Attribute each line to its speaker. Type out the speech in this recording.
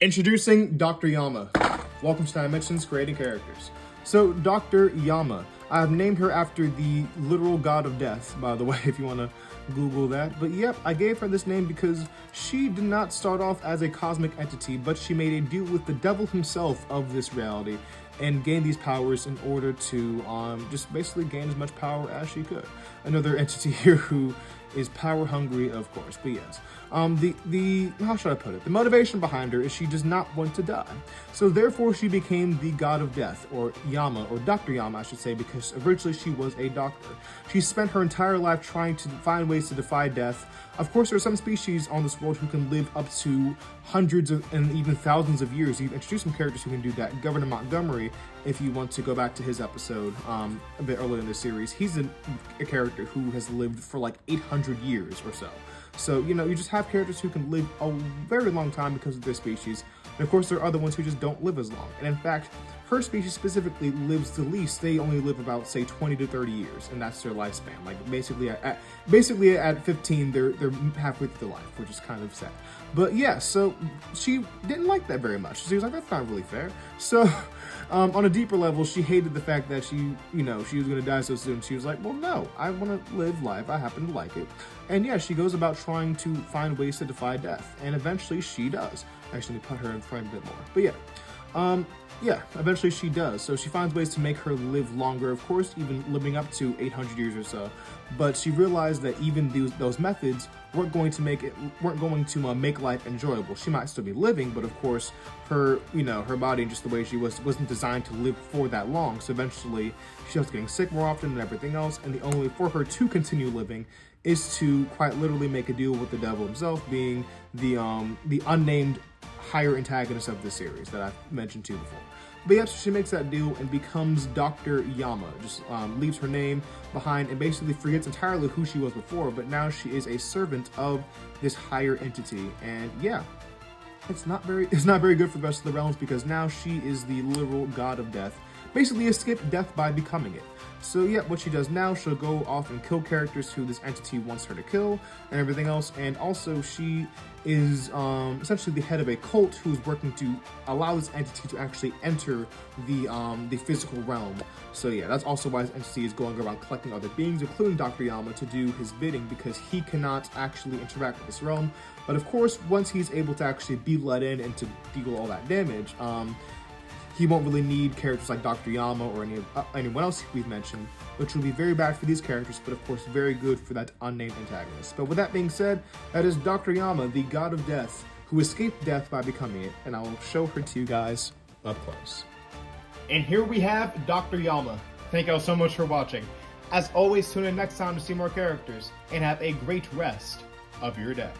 Speaker 1: Introducing Dr. Yama. Welcome to Dimensions Creating Characters. So, Dr. Yama. I've named her after the literal god of death, by the way, if you want to Google that. But yep, I gave her this name because she did not start off as a cosmic entity, but she made a deal with the devil himself of this reality and gained these powers in order to just basically gain as much power as she could. Another entity here who is power hungry, of course, but yes. The how should I put it? The motivation behind her is she does not want to die. So therefore she became the god of death, or Yama, or Dr. Yama I should say, because originally she was a doctor. She spent her entire life trying to find ways to defy death. Of course, there are some species on this world who can live up to hundreds of, and even thousands of years. You've introduced some characters who can do that. Governor Montgomery, if you want to go back to his episode a bit earlier in the series, he's a character who has lived for like 800 years or so. So, you know, you just have characters who can live a very long time because of their species. And of course, there are other ones who just don't live as long. And in fact, her species specifically lives the least. They only live about, say, 20 to 30 years, and that's their lifespan. Like, basically at 15, they're halfway through their life, which is kind of sad. But yeah, so she didn't like that very much. She was like, that's not really fair. So, on a deeper level, she hated the fact that she was going to die so soon. She was like, well, no, I want to live life. I happen to like it. And yeah, she goes about trying to find ways to defy death. And eventually she does. Actually, let me put her in frame a bit more. But yeah, eventually she does. So she finds ways to make her live longer, of course, even living up to 800 years or so. But she realized that even those methods weren't going to make life enjoyable. She might still be living, but of course, her body and just the way she wasn't designed to live for that long. So eventually, she starts getting sick more often and everything else. And the only way for her to continue living is to quite literally make a deal with the devil himself, being the unnamed higher antagonist of the series that I've mentioned to you before. But yeah, so she makes that deal and becomes Dr. Yama, just leaves her name behind and basically forgets entirely who she was before, but now she is a servant of this higher entity. And yeah, it's not very good for the rest of the realms, because now she is the literal god of death, basically escaped death by becoming it. So yeah, what she does now, she'll go off and kill characters who this entity wants her to kill and everything else. And also she is essentially the head of a cult who's working to allow this entity to actually enter the physical realm. So yeah, that's also why this entity is going around collecting other beings, including Dr. Yama, to do his bidding, because he cannot actually interact with this realm. But of course, once he's able to actually be let in and to deal all that damage, he won't really need characters like Dr. Yama or anyone else we've mentioned, which will be very bad for these characters, but of course very good for that unnamed antagonist. But with that being said, that is Dr. Yama, the god of death, who escaped death by becoming it, and I will show her to you guys up close. And here we have Dr. Yama. Thank you all so much for watching. As always, tune in next time to see more characters, and have a great rest of your day.